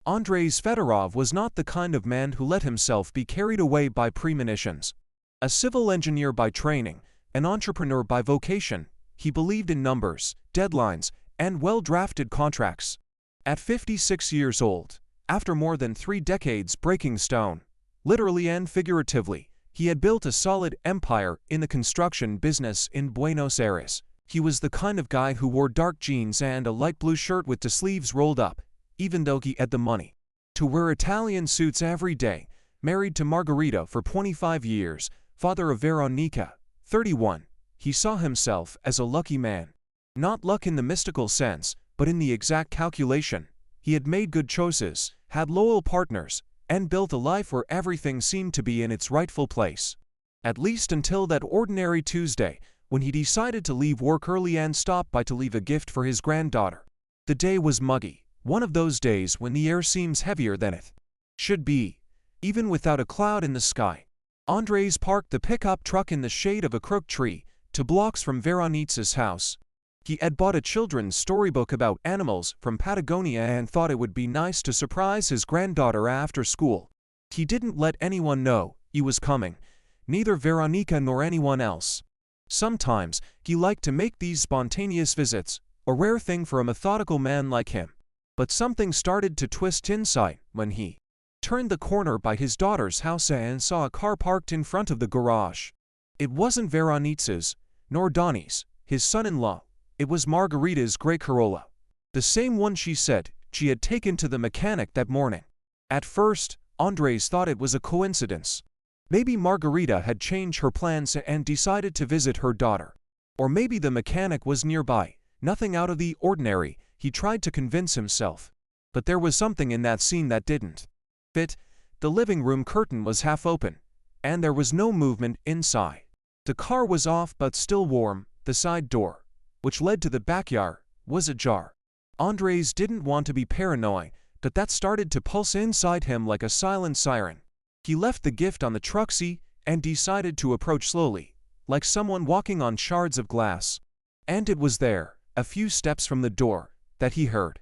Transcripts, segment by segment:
Andrei Fedorov was not the kind of man who let himself be carried away by premonitions. A civil engineer by training, an entrepreneur by vocation, he believed in numbers, deadlines, and well-drafted contracts. At 56 years old, after more than 3 decades breaking stone, literally and figuratively, he had built a solid empire in the construction business in Buenos Aires. He was the kind of guy who wore dark jeans and a light blue shirt with the sleeves rolled up, even though he had the money to wear Italian suits every day, married to Margarita for 25 years, father of Veronica, 31. He saw himself as a lucky man. Not luck in the mystical sense, but in the exact calculation. He had made good choices, had loyal partners, and built a life where everything seemed to be in its rightful place. At least until that ordinary Tuesday, when he decided to leave work early and stop by to leave a gift for his granddaughter. The day was muggy. One of those days when the air seems heavier than it should be, even without a cloud in the sky. Andres parked the pickup truck in the shade of a crook tree, 2 blocks from Veronica's house. He had bought a children's storybook about animals from Patagonia and thought it would be nice to surprise his granddaughter after school. He didn't let anyone know he was coming, neither Veronica nor anyone else. Sometimes he liked to make these spontaneous visits, a rare thing for a methodical man like him. But something started to twist inside when he turned the corner by his daughter's house and saw a car parked in front of the garage. It wasn't Veronica's, nor Donnie's, his son-in-law. It was Margarita's gray Corolla, the same one she said she had taken to the mechanic that morning. At first, Andres thought it was a coincidence. Maybe Margarita had changed her plans and decided to visit her daughter. Or maybe the mechanic was nearby, nothing out of the ordinary. He tried to convince himself. But there was something in that scene that didn't fit. The living room curtain was half open, and there was no movement inside. The car was off but still warm. The side door, which led to the backyard, was ajar. Andres didn't want to be paranoid, but that started to pulse inside him like a silent siren. He left the gift on the truck seat and decided to approach slowly, like someone walking on shards of glass. And it was there, a few steps from the door, that he heard.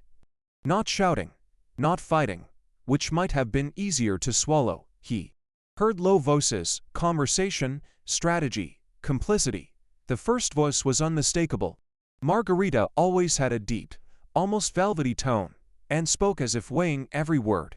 Not shouting, not fighting, which might have been easier to swallow. He heard low voices, conversation, strategy, complicity. The first voice was unmistakable. Margarita always had a deep, almost velvety tone, and spoke as if weighing every word.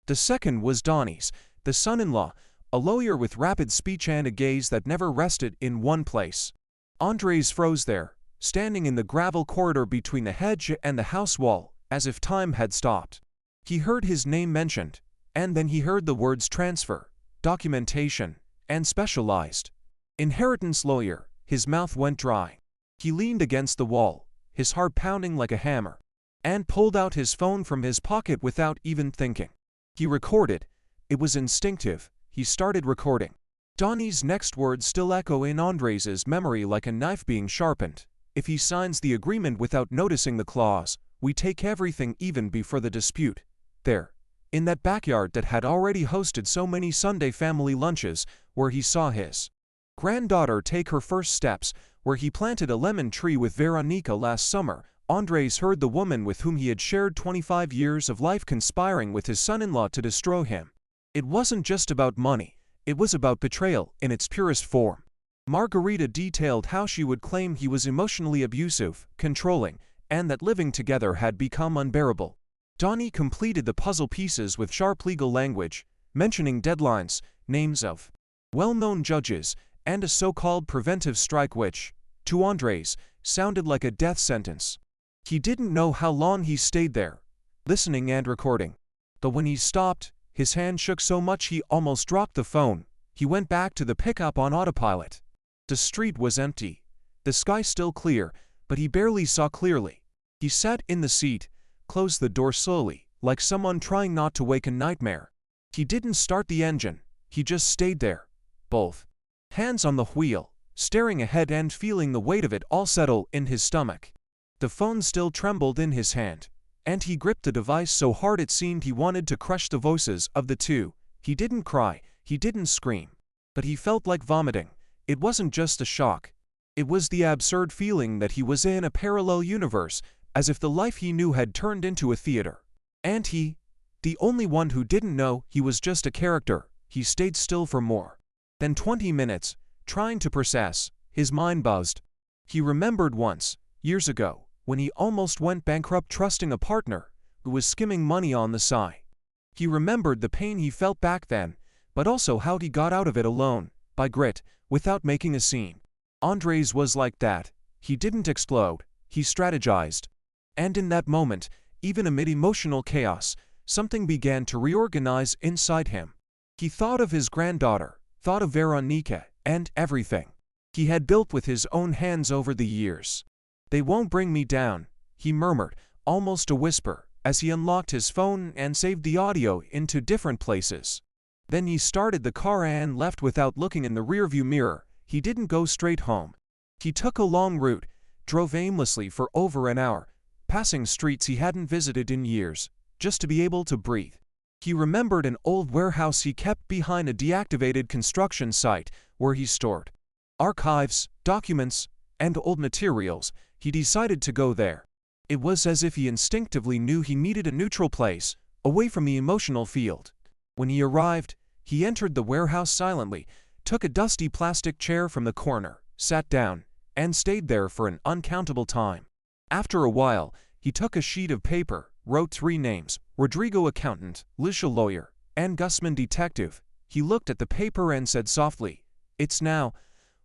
The second was Donnie's, the son-in-law, a lawyer with rapid speech and a gaze that never rested in one place. Andres froze there, standing in the gravel corridor between the hedge and the house wall, as if time had stopped. He heard his name mentioned, and then he heard the words transfer, documentation, and specialized inheritance lawyer. His mouth went dry. He leaned against the wall, his heart pounding like a hammer, and pulled out his phone from his pocket without even thinking. He recorded. It was instinctive. He started recording. Donnie's next words still echo in Andres's memory like a knife being sharpened. If he signs the agreement without noticing the clause, we take everything even before the dispute. There, in that backyard that had already hosted so many Sunday family lunches, where he saw his granddaughter take her first steps, where he planted a lemon tree with Veronica last summer, Andres heard the woman with whom he had shared 25 years of life conspiring with his son-in-law to destroy him. It wasn't just about money, it was about betrayal in its purest form. Margarita detailed how she would claim he was emotionally abusive, controlling, and that living together had become unbearable. Donnie completed the puzzle pieces with sharp legal language, mentioning deadlines, names of well-known judges, and a so-called preventive strike which, to Andres, sounded like a death sentence. He didn't know how long he stayed there, listening and recording. But when he stopped, his hand shook so much he almost dropped the phone. He went back to the pickup on autopilot. The street was empty, the sky still clear, but he barely saw clearly. He sat in the seat, closed the door slowly, like someone trying not to wake a nightmare. He didn't start the engine, he just stayed there, both hands on the wheel, staring ahead and feeling the weight of it all settle in his stomach. The phone still trembled in his hand, and he gripped the device so hard it seemed he wanted to crush the voices of the two. He didn't cry, he didn't scream, but he felt like vomiting. It wasn't just a shock. It was the absurd feeling that he was in a parallel universe, as if the life he knew had turned into a theater. And he The only one who didn't know he was just a character. He stayed still for more than 20 minutes, trying to process. His mind buzzed. He remembered once, years ago, when he almost went bankrupt trusting a partner who was skimming money on the side. He remembered the pain he felt back then, but also how he got out of it alone, by grit, without making a scene. Andres was like that. He didn't explode, he strategized. And in that moment, even amid emotional chaos, something began to reorganize inside him. He thought of his granddaughter, thought of Veronica, and everything he had built with his own hands over the years. "They won't bring me down," he murmured, almost a whisper, as he unlocked his phone and saved the audio into different places. Then he started the car and left without looking in the rearview mirror. He didn't go straight home. He took a long route, drove aimlessly for over an hour, passing streets he hadn't visited in years, just to be able to breathe. He remembered an old warehouse he kept behind a deactivated construction site where he stored archives, documents, and old materials. He decided to go there. It was as if he instinctively knew he needed a neutral place, away from the emotional field. When he arrived, he entered the warehouse silently, took a dusty plastic chair from the corner, sat down, and stayed there for an uncountable time. After a while, he took a sheet of paper, wrote 3 names: Rodrigo accountant, Lucia lawyer, and Gusman detective. He looked at the paper and said softly, "It's now."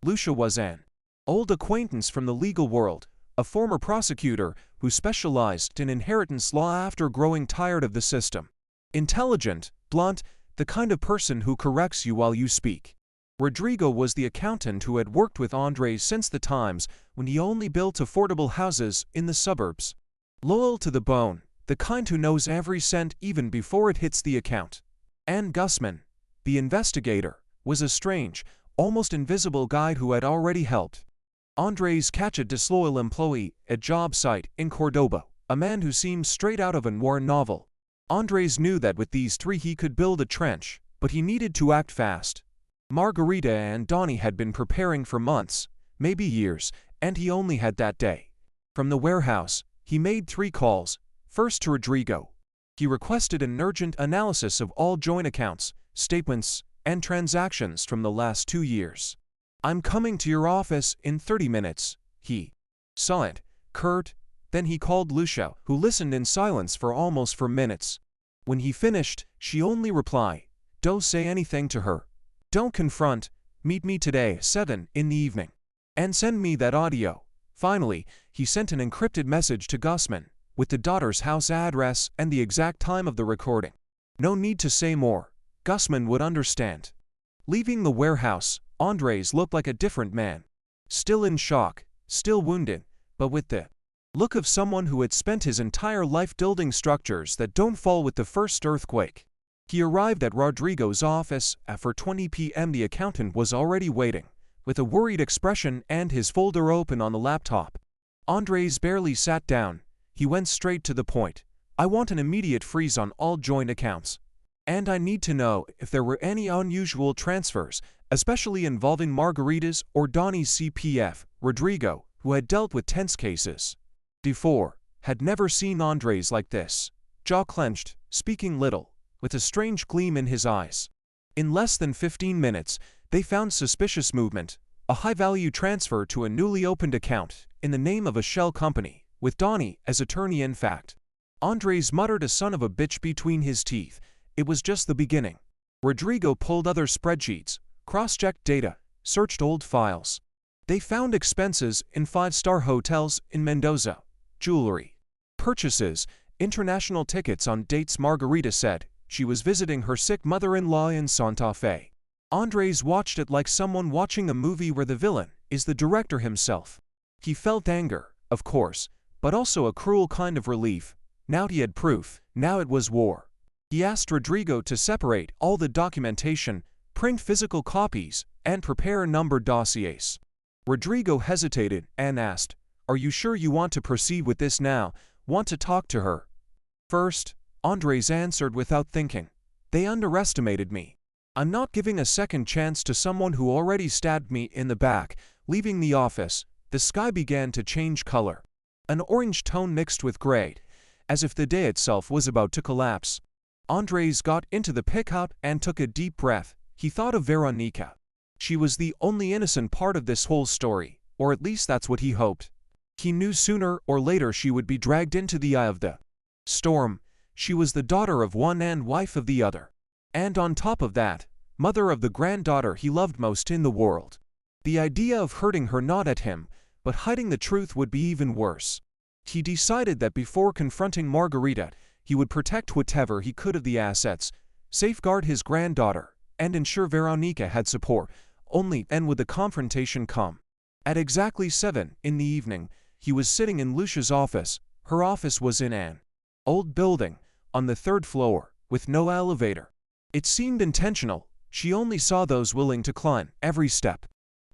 Lucia was an old acquaintance from the legal world, a former prosecutor who specialized in inheritance law after growing tired of the system. Intelligent, blunt, the kind of person who corrects you while you speak. Rodrigo was the accountant who had worked with Andres since the times when he only built affordable houses in the suburbs. Loyal to the bone, the kind who knows every cent even before it hits the account. And Gusman, the investigator, was a strange, almost invisible guy who had already helped Andres catch a disloyal employee at a job site in Cordoba, a man who seemed straight out of a war novel. Andres knew that with these 3 he could build a trench, but he needed to act fast. Margarita and Donnie had been preparing for months, maybe years, and he only had that day. From the warehouse, he made 3 calls. First to Rodrigo. He requested an urgent analysis of all joint accounts, statements, and transactions from the last 2 years. "I'm coming to your office in 30 minutes, he saw it, curt. Then he called Lucia, who listened in silence for almost 4 minutes. When he finished, she only replied, "Don't say anything to her. Don't confront. Meet me today, 7 in the evening. And send me that audio." Finally, he sent an encrypted message to Gusman, with the daughter's house address and the exact time of the recording. No need to say more. Gusman would understand. Leaving the warehouse, Andres looked like a different man. Still in shock, still wounded, but with the look of someone who had spent his entire life building structures that don't fall with the first earthquake. He arrived at Rodrigo's office at 4:20 p.m. The accountant was already waiting, with a worried expression and his folder open on the laptop. Andres barely sat down. He went straight to the point. "I want an immediate freeze on all joint accounts. And I need to know if there were any unusual transfers, especially involving Margarita's or Donnie's CPF." Rodrigo, who had dealt with tense cases before, had never seen Andres like this. Jaw clenched, speaking little, with a strange gleam in his eyes. In less than 15 minutes, they found suspicious movement, a high-value transfer to a newly opened account in the name of a shell company, with Donnie as attorney in fact. Andres muttered a son of a bitch between his teeth. It was just the beginning. Rodrigo pulled other spreadsheets, cross-checked data, searched old files. They found expenses in 5-star hotels in Mendoza, jewelry, purchases, international tickets on dates. Margarita said she was visiting her sick mother-in-law in Santa Fe. Andres watched it like someone watching a movie where the villain is the director himself. He felt anger, of course, but also a cruel kind of relief. Now he had proof, now it was war. He asked Rodrigo to separate all the documentation, print physical copies, and prepare numbered dossiers. Rodrigo hesitated and asked, "Are you sure you want to proceed with this now? Want to talk to her first?" Andres answered without thinking. "They underestimated me. I'm not giving a second chance to someone who already stabbed me in the back." Leaving the office, the sky began to change color. An orange tone mixed with gray, as if the day itself was about to collapse. Andres got into the pickup and took a deep breath. He thought of Veronica. She was the only innocent part of this whole story, or at least that's what he hoped. He knew sooner or later she would be dragged into the eye of the storm. She was the daughter of one and wife of the other. And on top of that, mother of the granddaughter he loved most in the world. The idea of hurting her, not at him, but hiding the truth, would be even worse. He decided that before confronting Margarita, he would protect whatever he could of the assets, safeguard his granddaughter, and ensure Veronica had support. Only then would the confrontation come. At exactly 7 in the evening, he was sitting in Lucia's office. Her office was in an old building, on the 3rd floor, with no elevator. It seemed intentional. She only saw those willing to climb every step.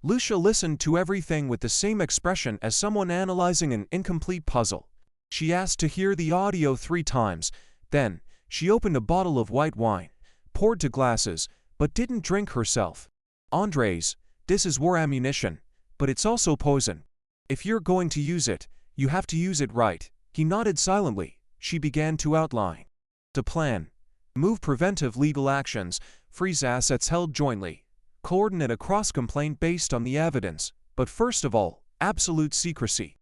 Lucia listened to everything with the same expression as someone analyzing an incomplete puzzle. She asked to hear the audio 3 times. Then, she opened a bottle of white wine, poured 2 glasses, but didn't drink herself. Andres, this is war ammunition, but it's also poison. If you're going to use it, you have to use it right. He nodded silently. She began to outline the plan. Move preventive legal actions, freeze assets held jointly, coordinate a cross-complaint based on the evidence, but first of all, absolute secrecy.